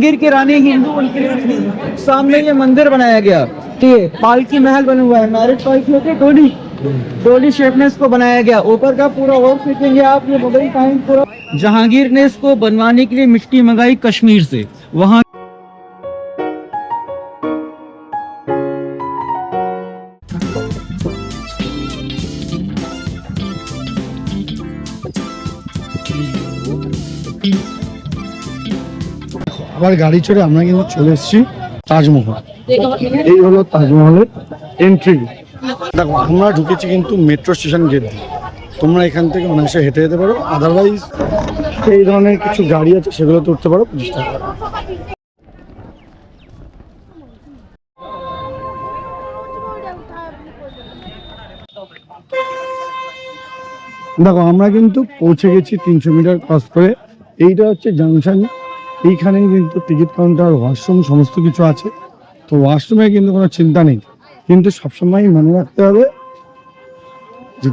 गिर की रानी हिंदू सामने ये मंदिर बनाया गया, ठीक है। पालकी महल बना हुआ है, मैरिज पालकी होती है, डोली डोली शेप में इसको बनाया गया। ऊपर का पूरा वर्क देखेंगे आप, ये मुगल टाइम पूरा। जहांगीर ने इसको बनवाने के लिए मिट्टी मंगाई कश्मीर से, वहाँ আবার গাড়ি চড়ে আমরা কিন্তু চলে এসেছি তাজমহল। এই হলো তাজমহলের এন্ট্রি। দেখো আমরা ঢুকেছি কিন্তু মেট্রো স্টেশন গেট দিয়ে। তোমরা এখান থেকে অনায়াসে হেঁটে যেতে পারো, আদারওয়াইজ এই ধরনের কিছু গাড়ি আছে সেগুলোতে উঠতে পারো 25 টাকা। দেখো আমরা কিন্তু পৌঁছে গেছি 300 মিটার ক্রস করে। এইটা হচ্ছে জাংশন। এইখানেই কিন্তু টিকিট কাউন্টার, ওয়াশরুম সমস্ত কিছু আছে। তো ওয়াশরুমে কিন্তু কোনো চিন্তা নেই, কিন্তু সবসময় মনে রাখতে হবে যে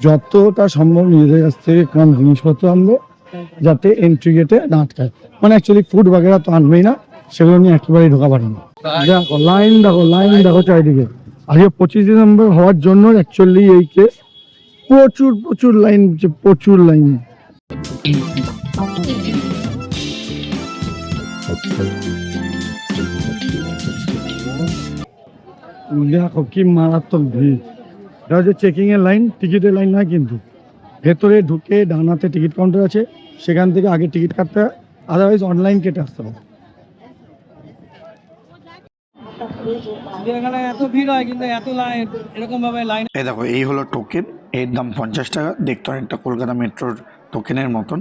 যতটা সম্ভব নিজেদের কাছ থেকে কম জিনিসপত্র আনবে, যাতে এন্ট্রি গেটে না আটকায়। মানে অ্যাকচুয়ালি ফুড বাগেরা তো আনবেই না, সেগুলো নিয়ে একেবারেই ঢোকা পারে না। দেখো লাইন, দেখো চারিদিকে। আজকে 25 ডিসেম্বর হওয়ার জন্য অ্যাকচুয়ালি এই কেস প্রচুর লাইন, প্রচুর লাইন। দেখো কি মারাত্মক ভিড়। এটা হচ্ছে চেকিং এর লাইন, টিকিটের লাইন নয় কিন্তু। ভেতরে ঢুকে ডানাতে টিকিট কাউন্টার আছে, সেখান থেকে আগে টিকিট কাটতে হয়, আদারওয়াইজ অনলাইন কেটে আসতে হবে। এই দেখো এই হলো টোকেন, এর দাম 50 টাকা। দেখতে অনেকটা কলকাতা মেট্রোর টোকেনের মতন।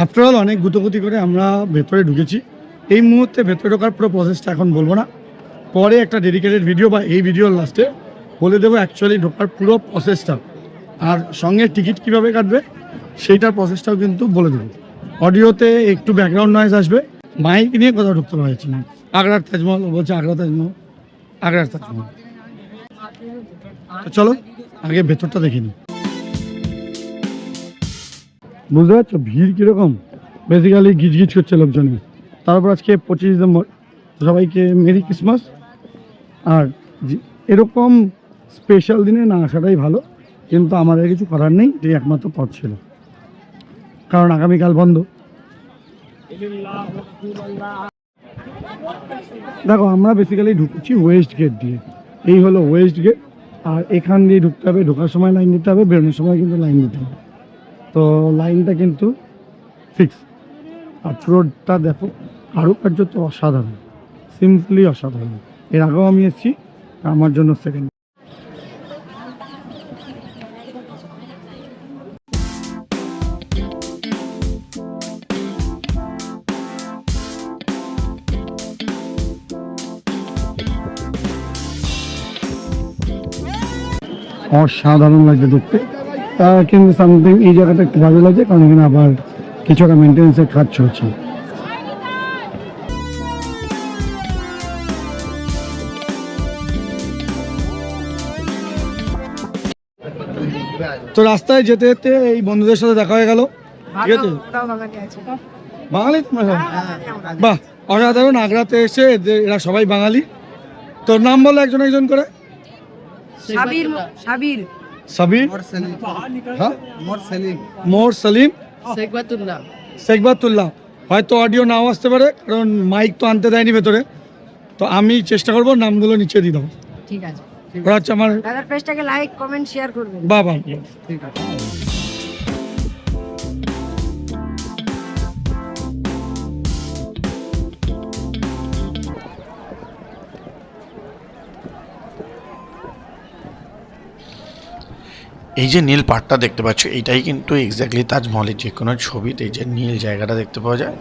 আফটারঅল অনেক গুতগুতি করে আমরা ভেতরে ঢুকেছি। এই মুহূর্তে ভেতরে ঢোকার পুরো প্রসেসটা এখন বলবো না, পরে একটা ডেডিকেটেড ভিডিও বা এই ভিডিওর লাস্টে বলে দেবো অ্যাকচুয়ালি ঢোকার পুরো প্রসেসটা। আর সঙ্গে টিকিট কিভাবে কাটবে সেইটার প্রসেসটাও কিন্তু বলে দেবো। অডিওতে একটু ব্যাকগ্রাউন্ড নয়েজ আসবে, মাইক নিয়ে কোথাও ঢুকতে পারা যাচ্ছে না। আগ্রার তাজমহল বলছে, আগ্রার তাজমহল। তো চলো আগে ভেতরটা দেখে নিই। বুঝতে পারছো ভিড় কীরকম? বেসিক্যালি গিজগিজ করছে লোকজনে। তারপর আজকে 25 ডিসেম্বর, সবাইকে মেরি ক্রিসমাস। আর এরকম স্পেশাল দিনে না আসাটাই ভালো, কিন্তু আমাদের কিছু করার নেই, এটাই একমাত্র পথ ছিল, কারণ আগামীকাল বন্ধ। দেখো আমরা বেসিক্যালি ঢুকছি ওয়েস্ট গেট দিয়ে। এই হলো ওয়েস্ট গেট, আর এখান দিয়ে ঢুকতে হবে। ঢোকার সময় লাইন দিতে হবে, বেরোনোর সময় কিন্তু লাইন দিতে হবে। তো লাইনটা কিন্তু ফিক্স। আর রোডটা দেখো, কারুকার্য তো অসাধারণ, সিম্পলি অসাধারণ। এর আগেও আমি এসেছি, আমার জন্য সেকেন্ড। অসাধারণ লাগছে দেখতে, কিন্তু সামথিং এই জায়গাটা একটু ভালো লাগছে, কারণ এখানে আবার কিছু একটা মেনটেন্যান্সের কাজ চলছে। তো রাস্তায় যেতে যেতে এই বন্ধুদের সাথে দেখা হয়ে গেল, ঠিক আছে। বাঙালি বাহ, অসাধারণ। আগ্রাতে এসে এরা সবাই বাঙালি। তোর নাম বলো একজন একজন করে। সাবির, মোর সলিম, শেখবাতুল্লাহ। হয়তো অডিও নাও আসতে পারে, কারণ মাইক তো আনতে দেয়নি ভেতরে। তো আমি চেষ্টা করবো নামগুলো নিচে দিয়ে দেবো, ঠিক আছে। ওরা হচ্ছে আমার পেজটাকে লাইক কমেন্ট শেয়ার করবেন। বাবা ঠিক আছে। এই যে নীল পাড়টা দেখতে পাচ্ছ, এইটাই কিন্তু এক্স্যাক্টলি তাজমহলের যে কোনো ছবিতে যে নীল জায়গাটা দেখতে পাওয়া যায়,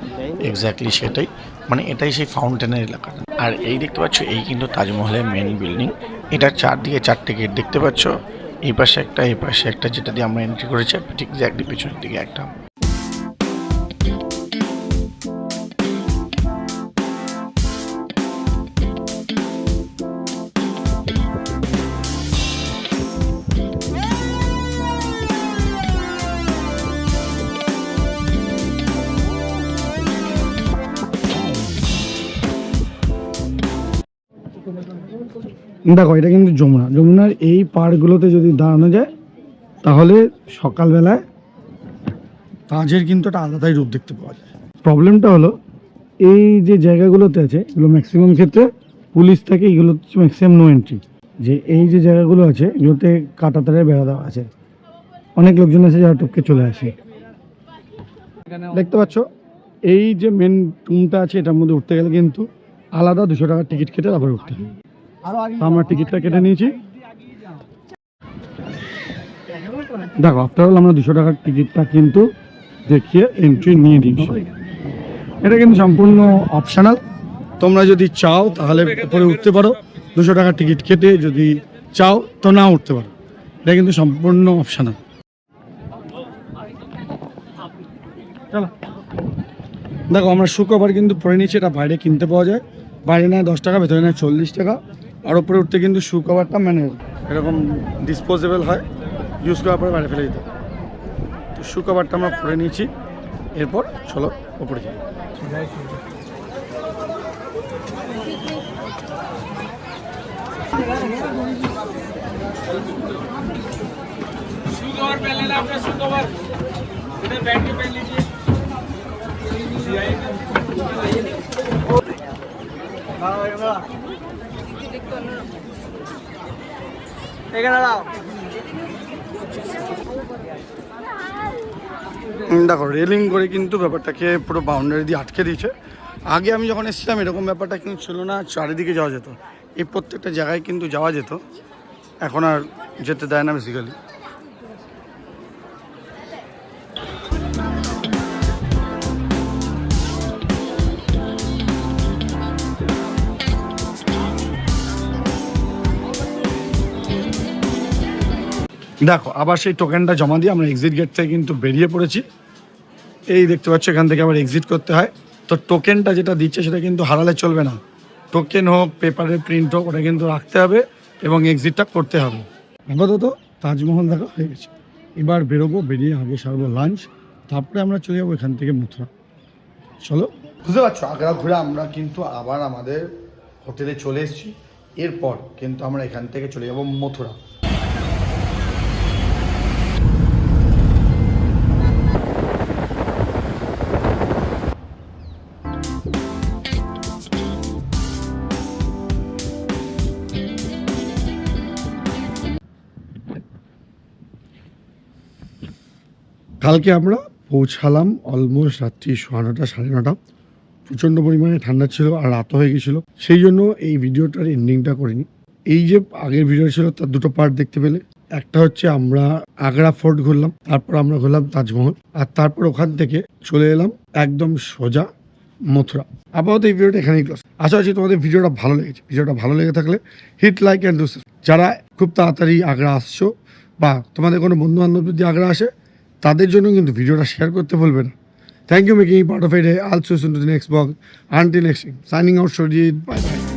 এক্স্যাক্টলি সেটাই। মানে এটাই সেই ফাউন্টেনের এলাকাটা। আর এই দেখতে পাচ্ছ, এই কিন্তু তাজমহলের মেন বিল্ডিং। এটার চারদিকে 4টে গেট দেখতে পাচ্ছ, এই পাশে একটা, এই পাশে একটা, যেটা দিয়ে আমরা এন্ট্রি করেছি, ঠিক এক্স্যাক্টলি পেছনের দিকে একটা। দেখো এটা কিন্তু যমুনার এই পাড়গুলোতে যদি দাঁড়ানো যায় তাহলে সকালবেলায় তাজের কিন্তু একটা আলাদাই রূপ দেখতে পাওয়া যায়। প্রবলেমটা হলো এই যে জায়গাগুলোতে আছে এগুলো ম্যাক্সিমাম ক্ষেত্রে পুলিশ থাকে, এগুলো হচ্ছে ম্যাক্সিমাম নো এন্ট্রি। যে এই যে জায়গাগুলো আছে এগুলোতে কাঁটাতারে বেড়া দেওয়া আছে, অনেক লোকজন আছে যারা টপকে চলে আসে। দেখতে পাচ্ছ এই যে মেন টুমটা আছে এটার মধ্যে উঠতে গেলে কিন্তু আলাদা 200 টাকার টিকিট কেটে তারপরে উঠতে হবে। তো আমরা টিকিটটা কেটে নিয়েছি। দেখো আফটার অল আমরা 200 টাকার টিকিটটা কিন্তু দেখিয়ে এন্ট্রি নিয়ে দিয়েছি। এটা কিন্তু সম্পূর্ণ অপশনাল, তোমরা যদি চাও তাহলে উপরে উঠতে পারো 200 টাকার টিকিট কেটে, যদি চাও তো না উঠতে পারো। এটা কিন্তু সম্পূর্ণ অপশনাল। চলো দেখো আমরা শু কভার কিন্তু পরে নিয়েছি, এটা বাইরে কিনতে পাওয়া যায়, বাইরে নেয় 10 টাকা, ভেতরে নেয় 40 টাকা। আর উপরে উঠতে কিন্তু শু কভারটা মানে এরকম ডিসপোজেবল হয়, ইউজ করার পরে বাইরে ফেলে দিতে। তো শু কভারটা আমরা পরে নিয়েছি, এরপর চলো উপরে যাই। দেখো রেলিং করে কিন্তু ব্যাপারটাকে পুরো বাউন্ডারি দিয়ে আটকে দিয়েছে। আগে আমি যখন এসেছিলাম এরকম ব্যাপারটা কিন্তু ছিল না, চারিদিকে যাওয়া যেত, এই প্রত্যেকটা জায়গায় কিন্তু যাওয়া যেত, এখন আর যেতে দেয় না বেসিক্যালি। দেখো আবার সেই টোকেনটা জমা দিয়ে আমরা এক্সিট গেট থেকে কিন্তু বেরিয়ে পড়েছি। এই দেখতে পাচ্ছ এখান থেকে আবার এক্সিট করতে হয়। তো টোকেনটা যেটা দিচ্ছে সেটা কিন্তু হারালে চলবে না, টোকেন হোক পেপারের প্রিন্ট হোক ওটা কিন্তু রাখতে হবে এবং এক্সিটটা করতে হবে। আপাতত তাজমহল দেখা হয়ে গেছে, এবার বেরোবো, বেরিয়ে আগে সারবো লাঞ্চ, তারপরে আমরা চলে যাবো এখান থেকে মথুরা। চলো, বুঝতে পারছো আগ্রা ঘুরে আমরা কিন্তু আবার আমাদের হোটেলে চলে এসেছি। এরপর কিন্তু আমরা এখান থেকে চলে যাবো মথুরা। কালকে আমরা পৌঁছালাম অলমোস্ট রাত্রি 9:30 9:30। প্রচণ্ড পরিমাণে ঠান্ডা ছিল আর রাত হয়ে গেছিলো, সেই জন্য এই ভিডিওটার এন্ডিংটা করিনি। এই যে আগের ভিডিও ছিল তার দুটো পার্ট দেখতে পেলে, একটা হচ্ছে আমরা আগ্রা ফোর্ট ঘুরলাম, তারপর আমরা ঘুরলাম তাজমহল, আর তারপর ওখান থেকে চলে এলাম একদম সোজা মথুরা। আপাতত এই ভিডিওটা এখানেই ক্লোজ। আশা করছি তোমাদের ভিডিওটা ভালো লেগেছে। ভিডিওটা ভালো লেগে থাকলে hit like and do subscribe. যারা খুব তাড়াতাড়ি আগ্রা আসছো বা তোমাদের কোনো বন্ধু বান্ধব যদি আগ্রা আসে তাদের জন্য কিন্তু ভিডিওটা শেয়ার করতে ভুলবে না। Thank you making part of it. I'll see you soon to the next vlog. Until next time, signing out, Shojit. Bye bye.